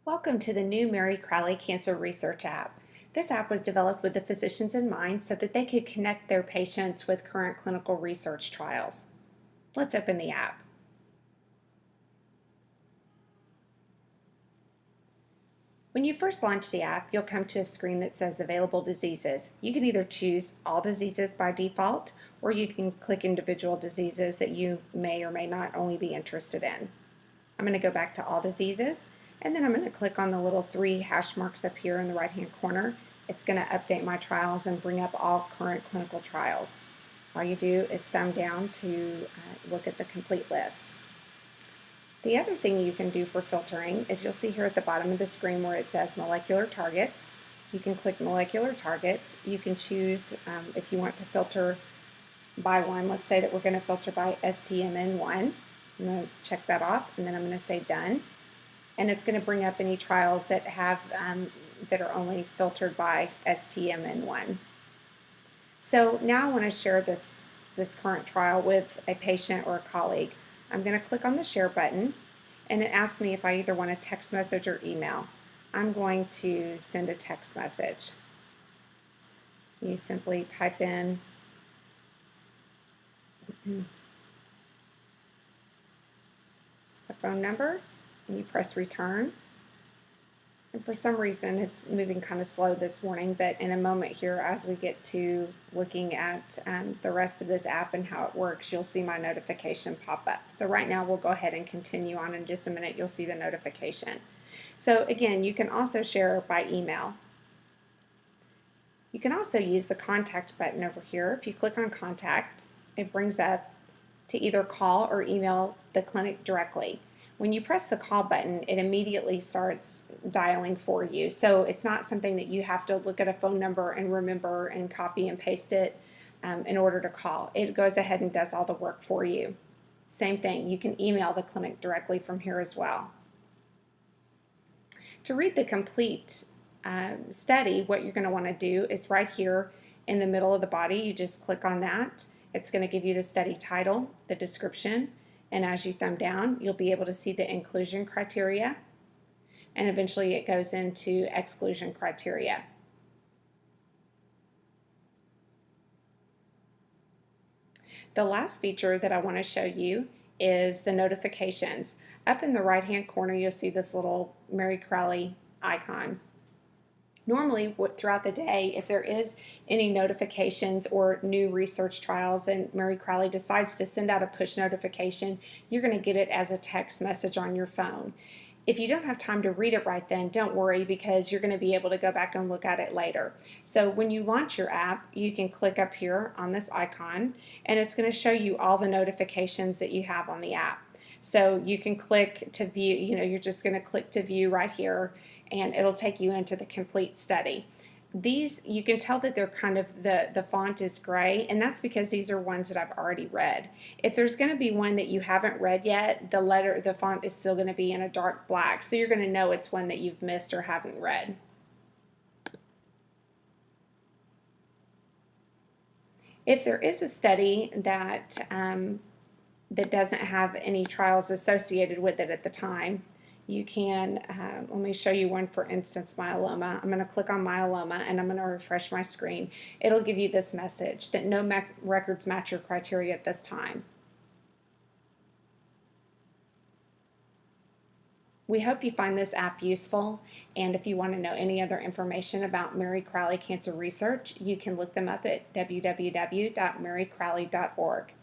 Welcome to the new Mary Crowley Cancer Research app. This app was developed with the physicians in mind so that they could connect their patients with current clinical research trials. Let's open the app. When you first launch the app, you'll come to a screen that says Available Diseases. You can either choose all diseases by default, or you can click individual diseases that you may or may not only be interested in. I'm going to go back to all diseases, and then I'm going to click on the little 3 hash marks up here in the right hand corner. It's going to update my trials and bring up all current clinical trials. All you do is thumb down to look at the complete list. The other thing you can do for filtering is you'll see here at the bottom of the screen where it says molecular targets. You can click molecular targets. You can choose if you want to filter by one. Let's say that we're going to filter by STMN1. I'm going to check that off, and then I'm going to say done. And it's going to bring up any trials that have that are only filtered by STMN1. So now I want to share this current trial with a patient or a colleague. I'm going to click on the share button, and it asks me if I either want a text message or email. I'm going to send a text message. You simply type in a phone number, and you press return. And for some reason it's moving kind of slow this morning, but in a moment here, as we get to looking at the rest of this app and how it works, you'll see my notification pop up. So right now we'll go ahead and continue on. In just a minute you'll see the notification. So again, you can also share by email. You can also use the contact button over here. If you click on contact, it brings up to either call or email the clinic directly. When you press the call button, it immediately starts dialing for you. So it's not something that you have to look at a phone number and remember and copy and paste it in order to call. It goes ahead and does all the work for you. Same thing, you can email the clinic directly from here as well. To read the complete study, what you're going to want to do is right here in the middle of the body, you just click on that. It's going to give you the study title, the description, and as you thumb down, you'll be able to see the inclusion criteria, and eventually it goes into exclusion criteria. The last feature that I want to show you is the notifications. Up in the right hand corner, you'll see this little Mary Crowley icon. Normally, throughout the day, if there is any notifications or new research trials and Mary Crowley decides to send out a push notification, you're going to get it as a text message on your phone. If you don't have time to read it right then, don't worry, because you're going to be able to go back and look at it later. So when you launch your app, you can click up here on this icon, and it's going to show you all the notifications that you have on the app. So you can click to view, you're just going to click to view right here, and it'll take you into the complete study. These, you can tell that they're kind of, the font is gray, and that's because these are ones that I've already read. If there's going to be one that you haven't read yet, the font is still going to be in a dark black, so you're going to know it's one that you've missed or haven't read. If there is a study that that doesn't have any trials associated with it at the time, you can, let me show you one, for instance, myeloma. I'm going to click on myeloma and I'm going to refresh my screen. It'll give you this message that no records match your criteria at this time. We hope you find this app useful, and if you want to know any other information about Mary Crowley Cancer Research, you can look them up at www.marycrowley.org.